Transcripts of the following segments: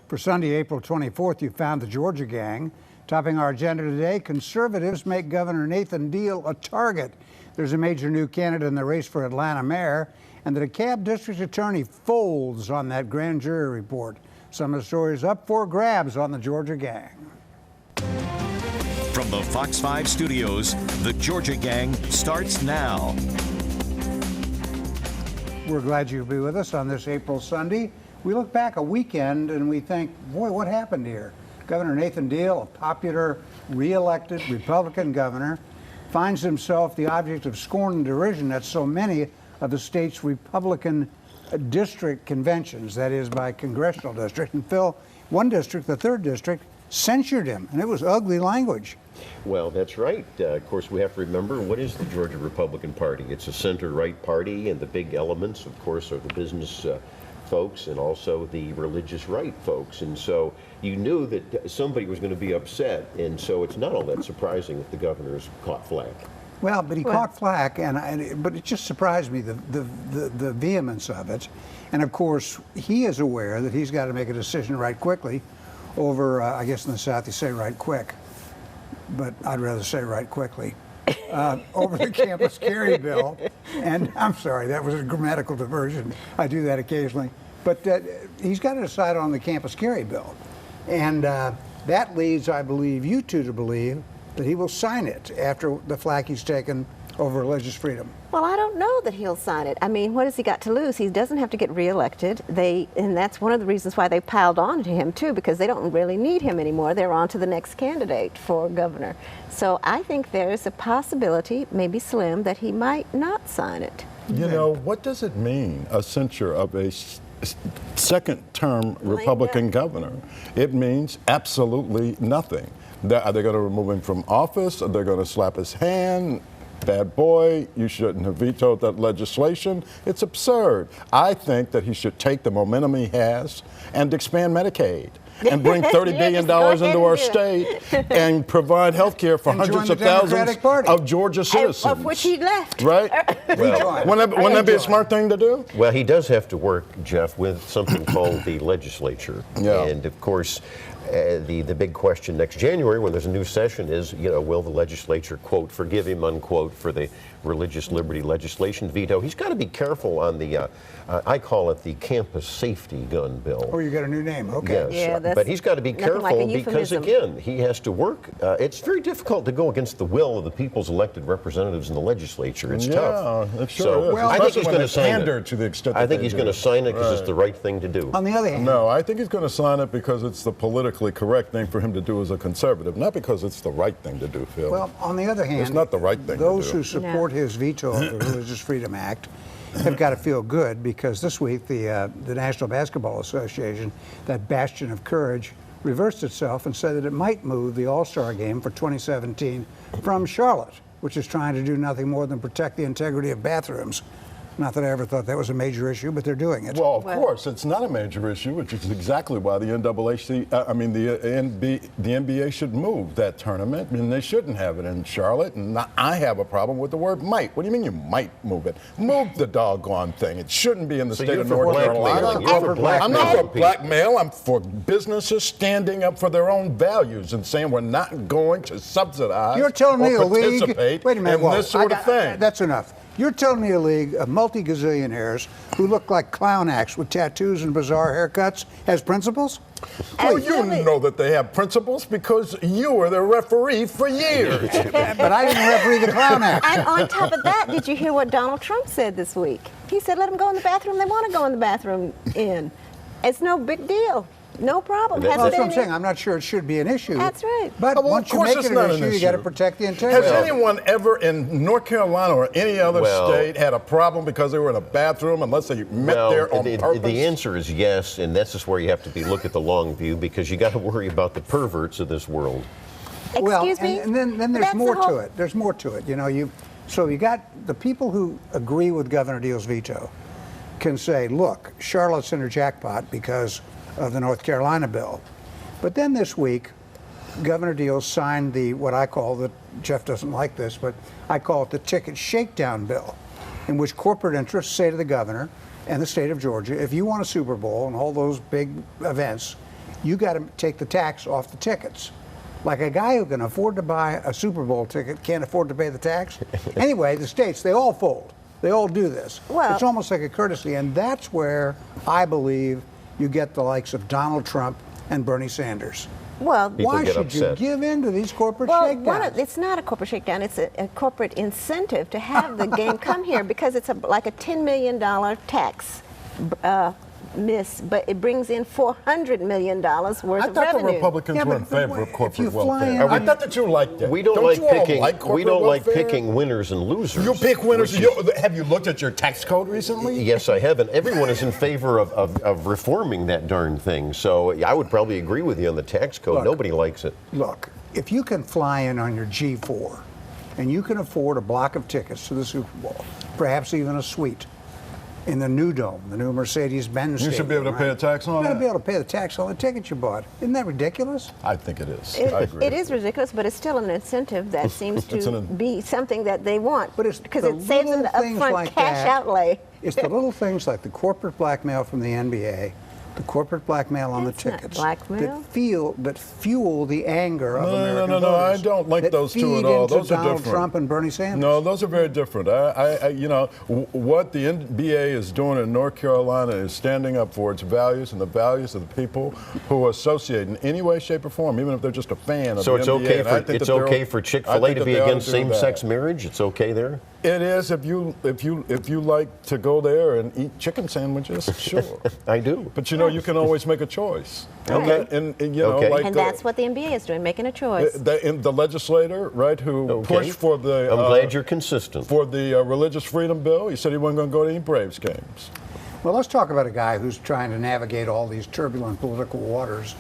For Sunday, April 24th, you found the Georgia gang. Topping our agenda today, conservatives make Governor Nathan Deal a target. There's a major new candidate in the race for Atlanta mayor, and the DeKalb district attorney folds on that grand jury report. Some of the stories up for grabs on the Georgia gang. From the Fox 5 studios, the Georgia gang starts now. We're glad you'll be with us on this April Sunday. We look back a weekend and we think, boy, what happened here? Governor Nathan Deal, a popular, re-elected Republican governor, finds himself the object of scorn and derision at so many of the state's Republican district conventions, that is, by congressional district. And Phil, one district, the 3rd district, censured him, and it was ugly language. Well, that's right. Of course, we have to remember, what is the Georgia Republican Party? It's a center-right party, and the big elements, of course, are the business folks and also the religious right folks. And so you knew that somebody was going to be upset, and so it's not all that surprising that the governor's caught flack. Well, but he caught flack, but it just surprised me, the vehemence of it. And of course, he is aware that he's got to make a decision right quickly over, I guess in the South you say right quick, but I'd rather say right quickly, over the campus carry bill. And I'm sorry, that was a grammatical diversion. I do that occasionally. But he's got to decide on the campus carry bill. And that leads, I believe, you two to believe that he will sign it after the flack he's taken over religious freedom. Well, I don't know that he'll sign it. I mean, what has he got to lose? He doesn't have to get reelected. And that's one of the reasons why they piled on to him, too, because they don't really need him anymore. They're on to the next candidate for governor. So I think there's a possibility, maybe slim, that he might not sign it. You know, what does it mean, a censure of a second-term Republican governor? It means absolutely nothing. Are they going to remove him from office? Are they going to slap his hand? Bad boy, you shouldn't have vetoed that legislation. It's absurd. I think that he should take the momentum he has and expand Medicaid and bring $30 billion into our state and provide health care for hundreds of thousands of Georgia citizens. Of which he left. Right? Well, wouldn't that be a smart thing to do? Well, he does have to work, Jeff, with something called the legislature. Yeah. And of course, the big question next January when there's a new session is, you know, will the legislature, quote, forgive him, unquote, for the religious liberty legislation veto? He's got to be careful on the, I call it the campus safety gun bill. Oh, you got a new name, okay. Yes, yeah, but he's got to be careful like because, again, he has to work. It's very difficult to go against the will of the people's elected representatives in the legislature. It's tough. It sure so is. Well, I think he's going to sign it. To the extent I think he's going to sign it because it's the right thing to do. On the other hand, no, I think he's going to sign it because it's the politically correct thing for him to do as a conservative, not because it's the right thing to do, Phil. well, on the other hand, it's not the right thing those to do. who support his veto of the Religious Freedom Act have got to feel good because this week the National Basketball Association, that bastion of courage, reversed itself and said that it might move the All-Star game for 2017 from Charlotte, which is trying to do nothing more than protect the integrity of bathrooms. Not that I ever thought that was a major issue, but they're doing it. Well, of course, it's not a major issue, which is exactly why the NBA should move that tournament, and they shouldn't have it in Charlotte. And I have a problem with the word might. What do you mean you might move it? Move the doggone thing. It shouldn't be in the state of North Carolina. I'm not for blackmail. I'm for businesses standing up for their own values and saying we're not going to subsidize You're telling me or a league, participate wait a minute, in this sort of thing. That's enough. You're telling me a league of multi-gazillionaires who look like clown acts with tattoos and bizarre haircuts has principles? Oh, you know that they have principles because you were their referee for years. But I didn't referee the clown act. And on top of that, did you hear what Donald Trump said this week? He said, let them go in the bathroom. They want to go in the bathroom in. It's no big deal. No problem. That's what I'm saying. I'm not sure it should be an issue. That's right. But once you make it an issue, you got to protect the integrity. Has anyone ever in North Carolina or any other state had a problem because they were in a bathroom unless they met there on purpose? The answer is yes, and that's just where you have to look at the long view because you got to worry about the perverts of this world. Excuse me? And then there's more to it. There's more to it. You know, so you got the people who agree with Governor Deal's veto can say, look, Charlotte's in her jackpot because of the North Carolina bill. But then this week, Governor Deal signed what I call Jeff doesn't like this, but I call it the ticket shakedown bill, in which corporate interests say to the governor and the state of Georgia, if you want a Super Bowl and all those big events, you got to take the tax off the tickets. Like a guy who can afford to buy a Super Bowl ticket can't afford to pay the tax. Anyway, the states, they all fold. They all do this. Well, it's almost like a courtesy, and that's where I believe you get the likes of Donald Trump and Bernie Sanders. Well, Why get should upset. you give in to these corporate well, shakedowns? it's not a corporate shakedown. It's a corporate incentive to have the game come here because it's like a $10 million tax miss, but it brings in $400 million worth I of thought the revenue. Republicans Yeah, were in but favor of if corporate you fly welfare. in- I thought that you liked that. We don't, you like all picking. like We corporate don't like welfare? picking winners and losers. You pick winners. which is- Have you looked at your tax code recently? Yes, I have, and everyone is in favor of reforming that darn thing. So I would probably agree with you on the tax code. Look. Nobody likes it. Look, if you can fly in on your G4 and you can afford a block of tickets to the Super Bowl, perhaps even a suite in the new dome, the new Mercedes-Benz You should be able to pay a tax on You got to that? be able to pay the tax on the ticket you bought. Isn't that ridiculous? I think it is. I agree. It is ridiculous, but it's still an incentive that seems It's to be something that they want. But it's because the it saves them the little things upfront like cash that. outlay. It's the little things like the corporate blackmail from the NBA, the corporate blackmail on That's the not tickets blackmail. that fuel the anger of American No. voters. I don't like that those two feed at all. into Those are Donald different. Trump and Bernie Sanders. No, those are very different. What the NBA is doing in North Carolina is standing up for its values and the values of the people who associate in any way, shape, or form, even if they're just a fan of So the it's NBA. okay And I for think it's that they're- okay for I Chick-fil-A think to that be they ought against to do same-sex that. marriage. It's okay there. It is if you like to go there and eat chicken sandwiches, sure. I do. But you can always make a choice. Okay. And Okay. like And that's what the NBA is doing, making a choice. the legislator, right, who Okay. pushed for the I'm glad you're consistent. for the religious freedom bill. He said he wasn't going to go to any Braves games. Well, let's talk about a guy who's trying to navigate all these turbulent political waters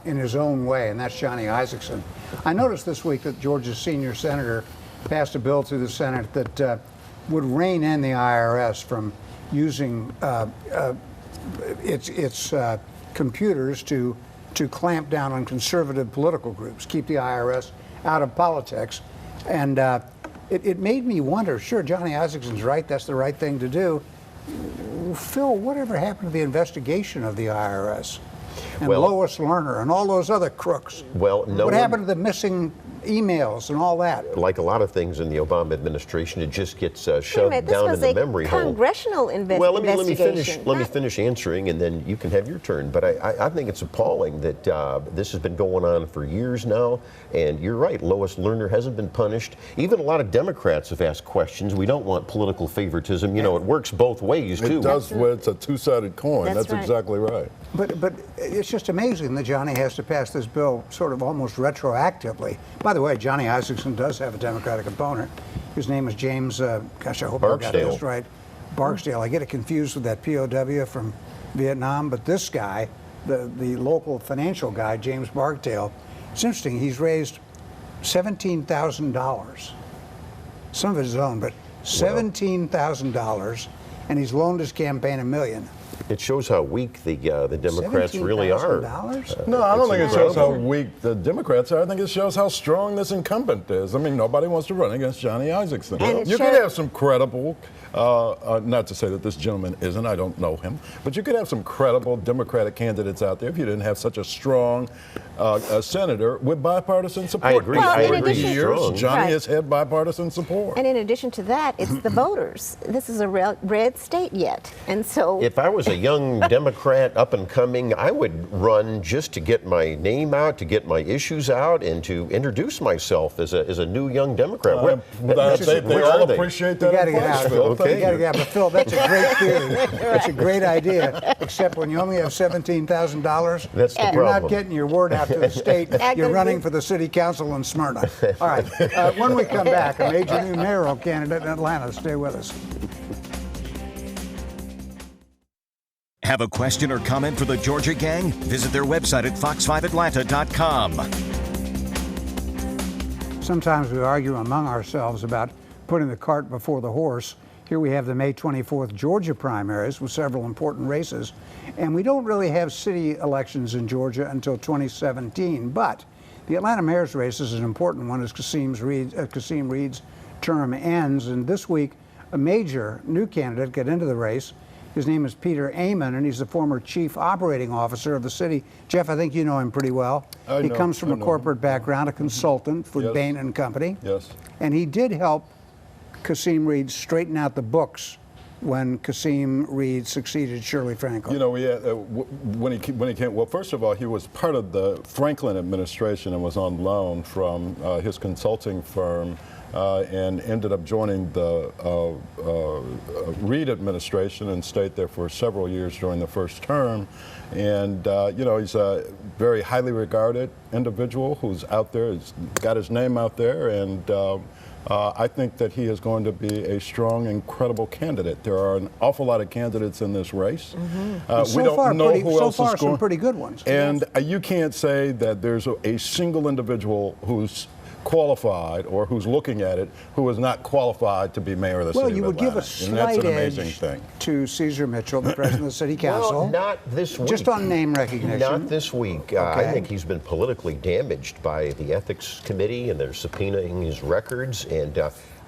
in his own way, and that's Johnny Isakson. I noticed this week that Georgia's senior senator passed a bill through the Senate that would rein in the IRS from using its computers to clamp down on conservative political groups, keep the IRS out of politics. And it made me wonder, sure, Johnny Isakson's right, that's the right thing to do. Phil, whatever happened to the investigation of the IRS? And Well- Lois Lerner and all those other crooks? Well, no What one- happened to the missing emails and all that? Like a lot of things in the Obama administration, it just gets Wait a shoved minute, this down in was the a memory hole. congressional Well, let me investigation. finish. Let me finish answering, and then you can have your turn. But I think it's appalling that this has been going on for years now. And you're right, Lois Lerner hasn't been punished. Even a lot of Democrats have asked questions. We don't want political favoritism. It works both ways too. It does. Well, it's a two-sided coin. That's That's right. exactly right. But it's just amazing that Johnny has to pass this bill sort of almost retroactively. By the way, Johnny Isaacson does have a Democratic opponent. His name is James, gosh, I hope I got Barksdale. this right. Barksdale. I get it confused with that POW from Vietnam, but this guy, the local financial guy, James Barksdale, it's interesting. He's raised $17,000. Some of his own, but $17,000, and he's loaned his campaign $1 million. It shows how weak the Democrats really are. $17,000? No, I don't think it shows how incredible. weak the Democrats are. I think it shows how strong this incumbent is. I mean, nobody wants to run against Johnny Isaacson. And it You could shows- have some credible, not to say that this gentleman isn't, I don't know him, but you could have some credible Democratic candidates out there if you didn't have such a strong senator with bipartisan support. I agree. Well, I in agree. addition- years, Strong. Johnny Right. has had bipartisan support. And in addition to that, it's the voters. This is a red state yet. And so If I was a young Democrat up and coming, I would run just to get my name out, to get my issues out, and to introduce myself as a new young Democrat. They where all are they? appreciate You that got to get advice, out. Phil. Okay. You got to get out. But Phil, that's a great theory. That's a great idea. Except when you only have $17,000, That's the you're not problem. getting your word out to the state. You're running for the city council in Smyrna. All right. When we come back, a major new mayoral candidate in Atlanta. Stay with us. Have a question or comment for the Georgia Gang? Visit their website at fox5atlanta.com. Sometimes we argue among ourselves about putting the cart before the horse. Here we have the May 24th Georgia primaries with several important races. And we don't really have city elections in Georgia until 2017. But the Atlanta mayor's race is an important one as Kasim Reed's term ends. And this week, a major new candidate got into the race. His name is Peter Amon, and he's the former chief operating officer of the city. Jeff, I think you know him pretty well. He comes from a corporate background, a consultant for Bain and Company. Yes. And he did help Kasim Reed straighten out the books when Kasim Reed succeeded Shirley Franklin. You know, when he came, well, first of all, he was part of the Franklin administration and was on loan from his consulting firm and ended up joining the Reed administration and stayed there for several years during the first term. And, you know, he's a very highly regarded individual who's out there, he's got his name out there, and I think that he is going to be a strong and credible candidate. There are an awful lot of candidates in this race. So we don't far, know who else is going. some pretty good ones. And you can't say that there's a single individual who's qualified or who's looking at it who is not qualified to be mayor of the city of Atlanta. Well, you would give a and slight that's an amazing edge thing. to Caesar Mitchell, the president of the city council. Well, not this week. Just on name recognition. Not this week. I think he's been politically damaged by the ethics committee, and they're subpoenaing his records, and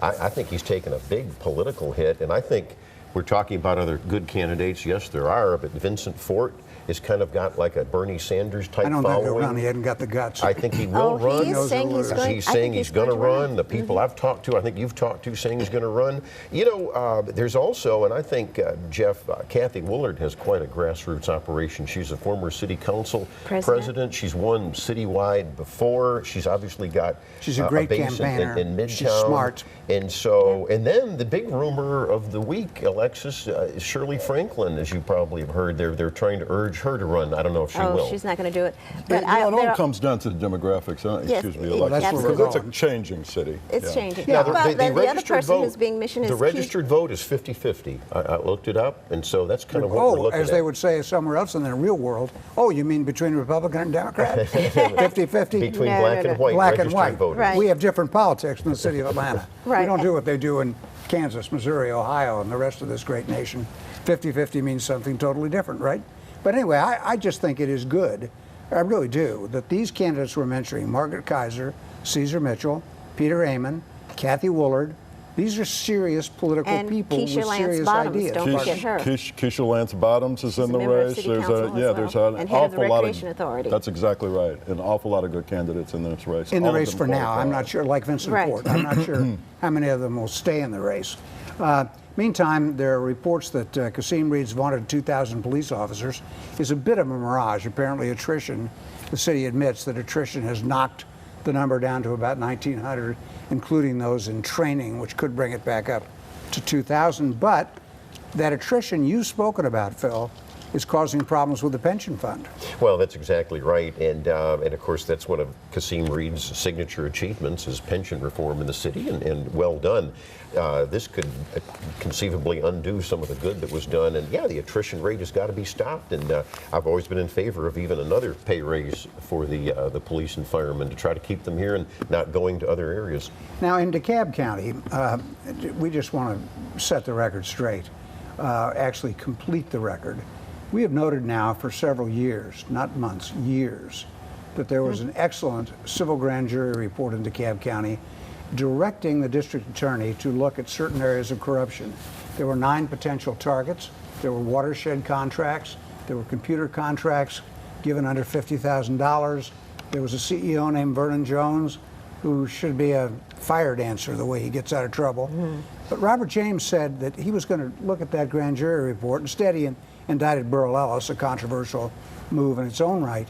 I think he's taken a big political hit, and I think we're talking about other good candidates. Yes, there are, but Vincent Fort has kind of got like a Bernie Sanders type I don't think he'll following. run. He hasn't got the guts. I think he will run. He is saying he's going, He's saying he's going to run. The people I've talked to, I think you've talked to, saying he's going to run. You know, there's also, and I think, Jeff, Kathy Willard has quite a grassroots operation. She's a former city council president. She's won citywide before. She's obviously got She's a great base campaigner. in Midtown. She's smart. And so, and then the big rumor of the week, Alexis, is Shirley Franklin, as you probably have heard. They're trying to urge her to run. I don't know if she will. Oh, she's not going to do it. But It all comes down to the demographics. Yes, Excuse me, well, Alexis, that's where because we're it's a going. changing city. It's changing. Yeah, Well, the other registered person vote, who's being mentioned is the registered vote is 50-50. I looked it up, and so that's kind of what we're looking as at. they would say somewhere else in the real world, oh, you mean between Republican and Democrat? 50-50? Between No, black no, and no. white Black and registered white. voters. Right. We have different politics in the city of Atlanta. Right. We don't do what they do in Kansas, Missouri, Ohio, and the rest of this great nation. 50-50 means something totally different, right? But anyway, I just think it is good, I really do, that these candidates we're mentioning, Margaret Kaiser, Caesar Mitchell, Peter Amon, Kathy Willard, these are serious political And people Keisha with Lance serious Bottoms, ideas. don't forget her. Keisha Lance Bottoms is in a the member of race. City There's Council as there's well, an and head of the awful lot Recreation Authority. That's exactly right. An awful lot of good candidates in this race. In the All of race them for now. I'm qualified. not sure, like Vincent Right. Ford, I'm not sure how many of them will stay in the race. Meantime, there are reports that Kasim Reed's vaunted 2,000 police officers is a bit of a mirage. Apparently attrition, the city admits that attrition has knocked the number down to about 1,900, including those in training, which could bring it back up to 2,000. But that attrition you've spoken about, Phil, is causing problems with the pension fund. Well, that's exactly right, and of course that's one of Kasim Reed's signature achievements is pension reform in the city, and well done. This could conceivably undo some of the good that was done, and yeah, the attrition rate has got to be stopped. And I've always been in favor of even another pay raise for the police and firemen to try to keep them here and not going to other areas. Now, in DeKalb County, we just want to set the record straight, actually complete the record. We have noted now for several years, not months, years, that there was an excellent civil grand jury report in DeKalb County directing the district attorney to look at certain areas of corruption. There were 9 potential targets. There were watershed contracts. There were computer contracts given under $50,000. There was a CEO named Vernon Jones who should be a fire dancer the way he gets out of trouble. But Robert James said that he was going to look at that grand jury report. Instead, he indicted Burl Ellis, a controversial move in its own right.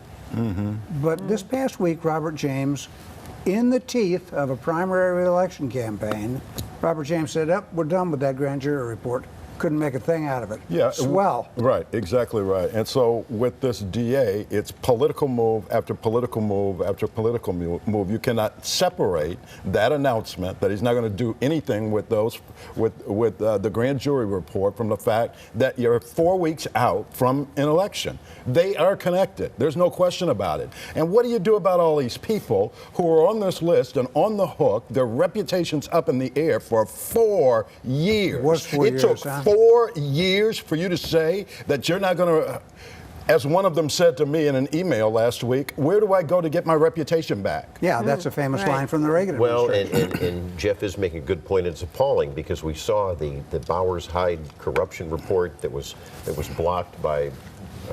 But this past week, Robert James, in the teeth of a primary re-election campaign, Robert James said, "Oh, we're done with that grand jury report. Couldn't make a thing out of it." Yeah, Swell. Right, exactly right. And so with this DA, it's political move after political move after political move. You cannot separate that announcement that he's not going to do anything with those, with the grand jury report from the fact that you're 4 weeks out from an election. They are connected. There's no question about it. And what do you do about all these people who are on this list and on the hook, their reputation's up in the air for 4 years? It was 4 years, took huh? 4 years for you to say that you're not going to as one of them said to me in an email last week, where do I go to get my reputation back? Yeah, that's a famous right. line from the Reagan Well, administration. and Jeff is making a good point. It's appalling because we saw the Bowers-Hyde corruption report that was blocked by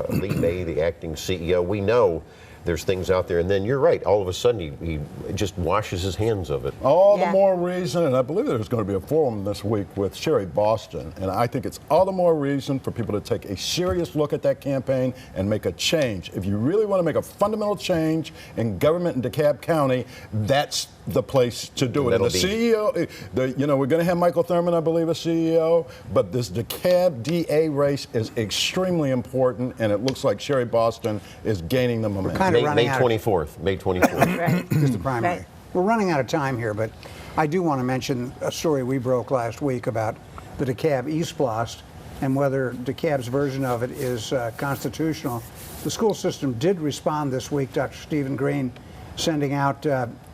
Lee May, the acting CEO. We know there's things out there, and then you're right. All of a sudden, he just washes his hands of it. All the Yeah. more reason, and I believe there's going to be a forum this week with Sherry Boston, and I think it's all the more reason for people to take a serious look at that campaign and make a change. If you really want to make a fundamental change in government in DeKalb County, that's the place to do it. And the CEO, we're going to have Michael Thurman, I believe, as CEO, but this DeKalb DA race is extremely important, and it looks like Sherry Boston is gaining the momentum. kind of May running out of- 24th. May 24th. Right. is the primary. Right. We're running out of time here, but I do want to mention a story we broke last week about the DeKalb East Blast and whether DeKalb's version of it is constitutional. The school system did respond this week, Dr. Stephen Green sending out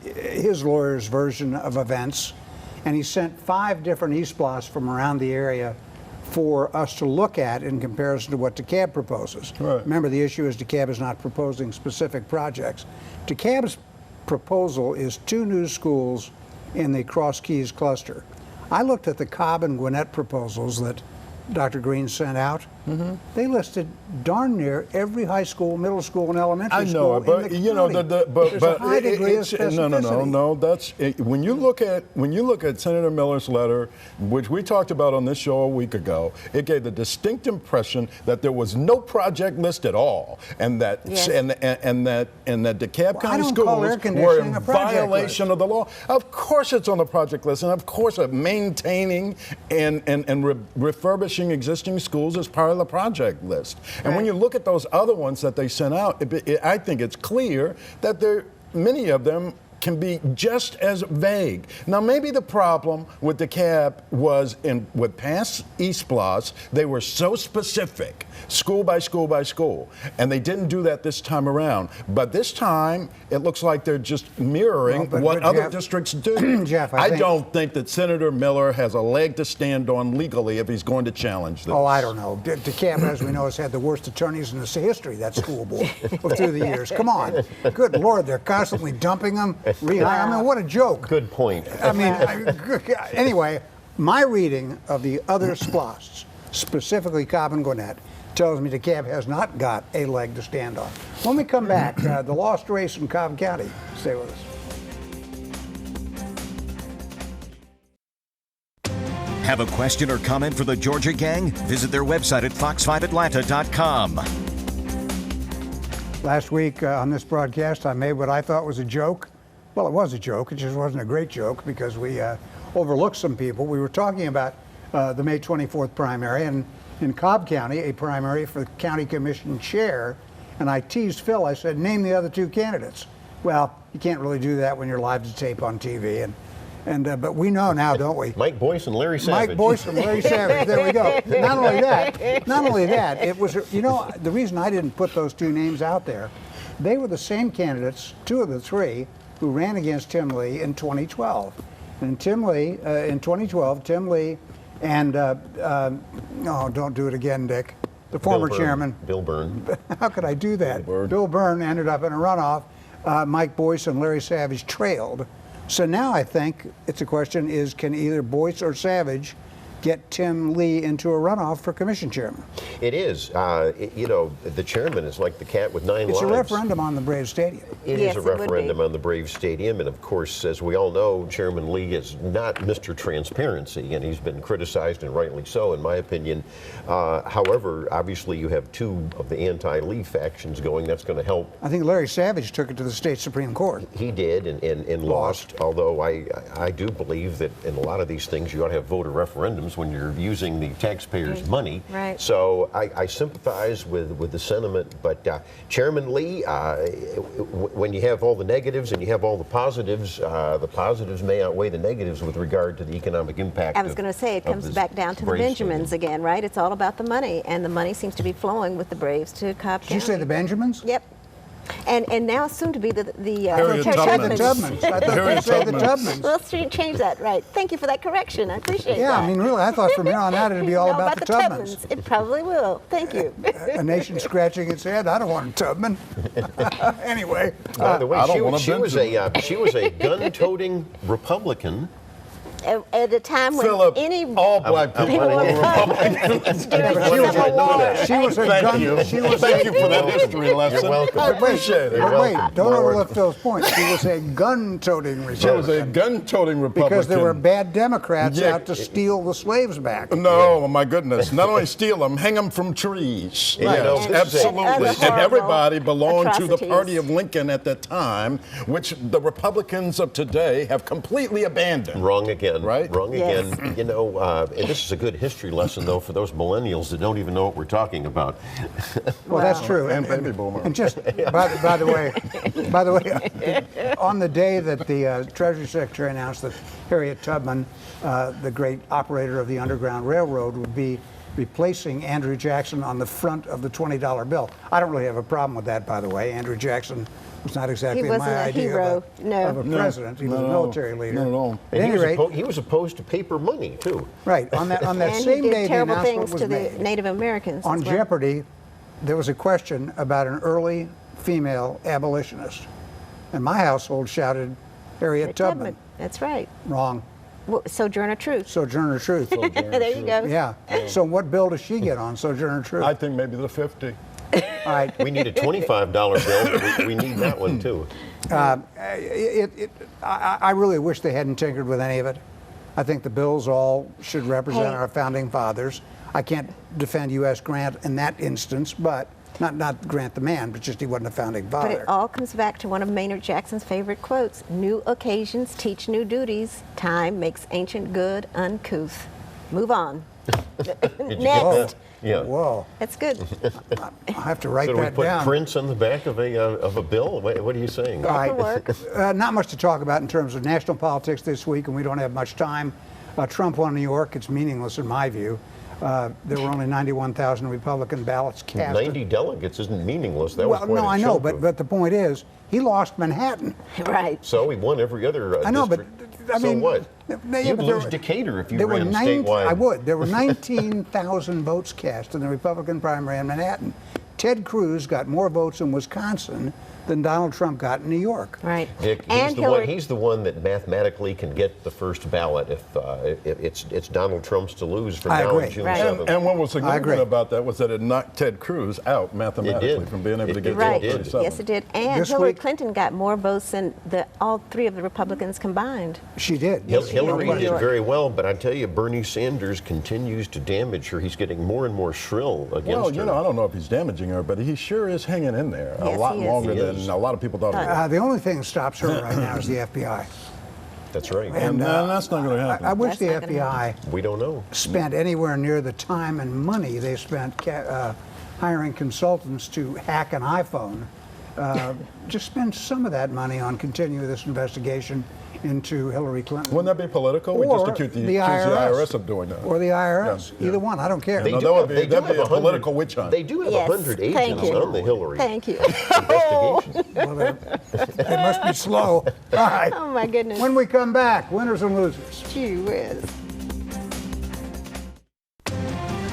his lawyer's version of events, and he sent 5 different East Blasts from around the area for us to look at in comparison to what DeKalb proposes. Right. Remember, the issue is DeKalb is not proposing specific projects. DeKalb's proposal is 2 new schools in the Cross Keys cluster. I looked at the Cobb and Gwinnett proposals that Dr. Green sent out. They listed darn near every high school, middle school, and elementary I know school it, but in the you know, county. but There's a high degree of specificity. no. That's when you look at Senator Miller's letter, which we talked about on this show a week ago. It gave the distinct impression that there was no project list at all, and that Yes. and that DeKalb Well, I County don't call air schools were conditioning in a project violation list. of the law. Of course, it's on the project list, and of course, maintaining and refurbishing existing schools is part of the project list. And when you look at those other ones that they sent out, I think it's clear that many of them can be just as vague. Now, maybe the problem with DeKalb was with past East Blasts, they were so specific, school by school by school, and they didn't do that this time around. But this time, it looks like they're just mirroring Well, what but other Jeff- districts do. Jeff, I think- don't think that Senator Miller has a leg to stand on legally if he's going to challenge this. Oh, I don't know. DeKalb, as we know, has had the worst attorneys in the history, that school board, through the years. Come on. Good Lord, they're constantly dumping them. I mean, what a joke. Good point. I mean, anyway, my reading of the other SPLOSTs, specifically Cobb and Gwinnett, tells me DeKalb has not got a leg to stand on. When we come back, the lost race in Cobb County. Stay with us. Have a question or comment for the Georgia Gang? Visit their website at fox5atlanta.com. Last week on this broadcast, I made what I thought was a joke. Well, it was a joke. It just wasn't a great joke because we overlooked some people. We were talking about the May 24th primary, and in Cobb County, a primary for the county commission chair. And I teased Phil. I said, name the other 2 candidates. Well, you can't really do that when you're live to tape on TV. But we know now, don't we? Mike Boyce and Larry Savage. Mike Boyce and Larry Savage. There we go. Not only that, it was, the reason I didn't put those 2 names out there, they were the same candidates, 2 of the 3, who ran against Tim Lee in 2012. And Tim Lee, in 2012, Tim Lee and, don't do it again, Dick, the former chairman. Bill Byrne. How could I do that? Bill Byrne ended up in a runoff. Mike Boyce and Larry Savage trailed. So now I think it's a question is, can either Boyce or Savage get Tim Lee into a runoff for commission chairman? It is. The chairman is like the cat with 9 lives. It's a referendum on the Braves Stadium. It Yes, is a it would referendum be. on the Braves Stadium, and of course, as we all know, Chairman Lee is not Mr. Transparency, and he's been criticized, and rightly so, in my opinion. However, obviously, you have 2 of the anti-Lee factions going. That's going to help. I think Larry Savage took it to the state Supreme Court. He did, and lost. Although I do believe that in a lot of these things, you ought to have voter referendums when you're using the taxpayers' money. Right. So I sympathize with the sentiment, but Chairman Lee, when you have all the negatives and you have all the positives may outweigh the negatives with regard to the economic impact. I was going to say, it comes back down to the Braves Benjamins Stadium. again, right? It's all about the money, and the money seems to be flowing with the Braves to Cobb Did County. you say the Benjamins? Yep. And now soon to be the Harriet Tubman. The Tubmans. I thought you Harriet said the Tubman. Tubmans. Well, let's change that, right. Thank you for that correction. I appreciate Yeah, that. I mean, really, I thought from here on out it'd be all No, about the Tubmans. It probably will. Thank you. A nation scratching its head. I don't want a Tubman. Anyway, By the way, I don't she want was a gun-toting Republican. At a time when Philip, any all black people were Republicans. during the She was Civil a- know War, that. she was a Thank gun. you. She was Thank you for that history lesson. You're welcome. I appreciate it. You're But wait, welcome. don't Lord. overlook Phil's point. She was a gun-toting She was a Republican gun-toting Republican. because there were bad Democrats Yeah. out to steal the slaves back. No, my goodness. Not only steal them, hang them from trees. Right. Yes, And absolutely. other And horrible everybody belonged to the atrocities. party of Lincoln at that time, which the Republicans of today have completely abandoned. Wrong again. Right? Wrong Yes. again. You know, and this is a good history lesson, though, for those millennials that don't even know what we're talking about. Well, that's true. And baby boomer. And just by the way, on the day that the Treasury Secretary announced that Harriet Tubman, the great operator of the Underground Railroad, would be replacing Andrew Jackson on the front of the $20 bill. I don't really have a problem with that, by the way. Andrew Jackson was not exactly wasn't my a idea hero, of a president. He was a not at all. military leader. Not at all. At And any rate, he was opposed to paper money, too. right, on that and same he day did the terrible announcement things was to the made. Native Americans. On as well. Jeopardy, there was a question about an early female abolitionist. And my household shouted Harriet Tubman. That's right. Wrong. Well, Sojourner Truth. Sojourner Truth. There you go. Yeah. So what bill does she get on Sojourner Truth? I think maybe the 50. All right. We need a $25 bill, but we need that one, too. I really wish they hadn't tinkered with any of it. I think the bills all should represent Hey. our founding fathers. I can't defend U.S. Grant in that instance, but not Grant the man, but just he wasn't a founding But father. it all comes back to one of Maynard Jackson's favorite quotes: "New occasions teach new duties. Time makes ancient good uncouth." Move on. Next. Yeah. Whoa. That's good. I have to write So do we that put down. Prince on the back of a bill? What are you saying? All right. That could work. Not much to talk about in terms of national politics this week, and we don't have much time. Trump won New York. It's meaningless in my view. There were only 91,000 Republican ballots cast. 90 delegates isn't meaningless. That was Well, quite no, a I know, chunk of- but the point is, he lost Manhattan. Right. So he won every other I know, but district. I mean, so what? yeah, You'd but there lose were- Decatur if you There were ran 19 statewide. I would. There were 19,000 votes cast in the Republican primary in Manhattan. Ted Cruz got more votes in Wisconsin than Donald Trump got in New York. Right. Dick, and Hillary. he's the one that mathematically can get the first ballot if it's Donald Trump's to lose from I now agree. and June Right. 7th. And what was agree. significant about that was that it knocked Ted Cruz out mathematically did. from being able to It get Right. to did. 37. Yes, it did. And This Hillary week- Clinton got more votes than all three of the Republicans combined. She did. Yes, she Hillary did. did very well, but I tell you, Bernie Sanders continues to damage her. He's getting more and more shrill against Well, her. you know, I don't know if he's damaging her, but he sure is hanging in there Yes, a lot he is. longer He than is. a lot of people thought he would. The only thing that stops her right now is the FBI. That's right. And that's not going to happen. I wish That's the not gonna FBI we don't know. spent anywhere near the time and money they spent hiring consultants to hack an iPhone. Just spend some of that money on continuing this investigation into Hillary Clinton. Wouldn't that be political? We just accuse the IRS of doing that. Or the IRS. Yeah. Either one. I don't care. No, that would be- that'd be a 100 political witch hunt. They do have Yes, 100 thank agents you. on the Hillary Thank you. investigation. Well, they must be slow. All right. Oh, my goodness. When we come back, winners and losers. Gee whiz.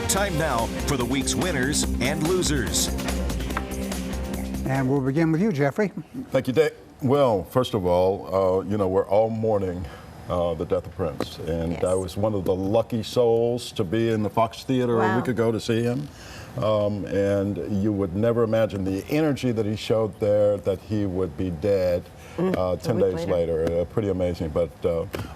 Time now for the week's winners and losers. And we'll begin with you, Jeffrey. Thank you, Dick. Well, first of all, we're all mourning the death of Prince. And Yes. I was one of the lucky souls to be in the Fox Theater a Wow. week ago to see him. And you would never imagine the energy that he showed there, that he would be dead 10 week days later. later. Pretty amazing. But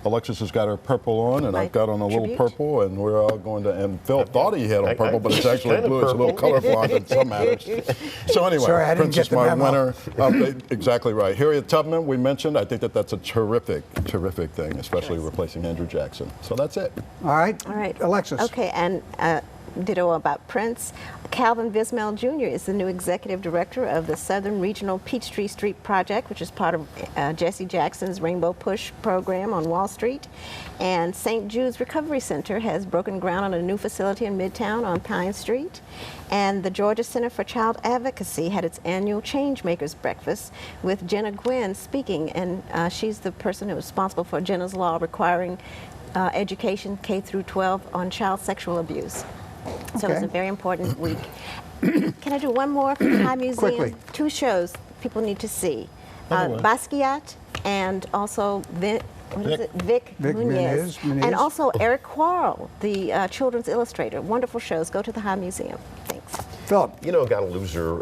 Alexis has got her purple on, and My I've got on a little tribute. purple, and we're all going to, and Phil thought he had on I- purple, but it's actually kind of blue. It's a little purple. colorblind in some matters. So anyway, Sorry, I didn't Prince is get the my memo. winner. Exactly right. Harriet Tubman, we mentioned. I think that's a terrific thing, especially replacing Andrew Jackson. So that's it. All right. All right. Alexis. Okay, and Ditto about Prince. Calvin Vismel Jr. is the new executive director of the Southern Regional Peachtree Street Project, which is part of Jesse Jackson's Rainbow Push program on Wall Street. And St. Jude's Recovery Center has broken ground on a new facility in Midtown on Pine Street. And the Georgia Center for Child Advocacy had its annual Changemakers Breakfast with Jenna Gwynn speaking. And she's the person who is responsible for Jenna's Law requiring education K through 12 on child sexual abuse. So Okay. it's a very important week. Can I do one more from the High Museum? Quickly. 2 shows people need to see. Anyway. Basquiat and also Vic Vic Muniz. Muniz. And also Eric Quarle, the children's illustrator. Wonderful shows. Go to the High Museum. Thanks. Philip. You know, got a loser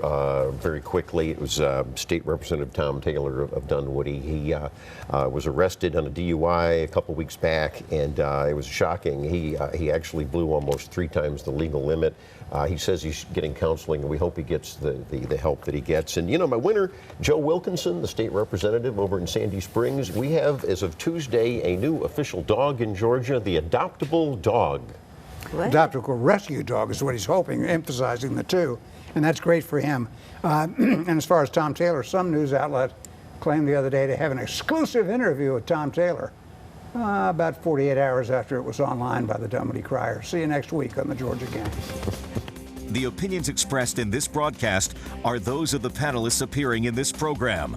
very quickly. It was State Representative Tom Taylor of Dunwoody. He was arrested on a DUI a couple weeks back, and it was shocking. He actually blew almost 3 times the legal limit. He says he's getting counseling, and we hope he gets the help that he gets. And, you know, my winner, Joe Wilkinson, the state representative over in Sandy Springs, we have, as of Tuesday, a new official dog in Georgia, the Adoptable Dog. What? Adoptable rescue dog is what he's hoping, emphasizing the 2, and that's great for him. And as far as Tom Taylor, some news outlet claimed the other day to have an exclusive interview with Tom Taylor about 48 hours after it was online by the Dunwoody Crier. See you next week on the Georgia Gang. The opinions expressed in this broadcast are those of the panelists appearing in this program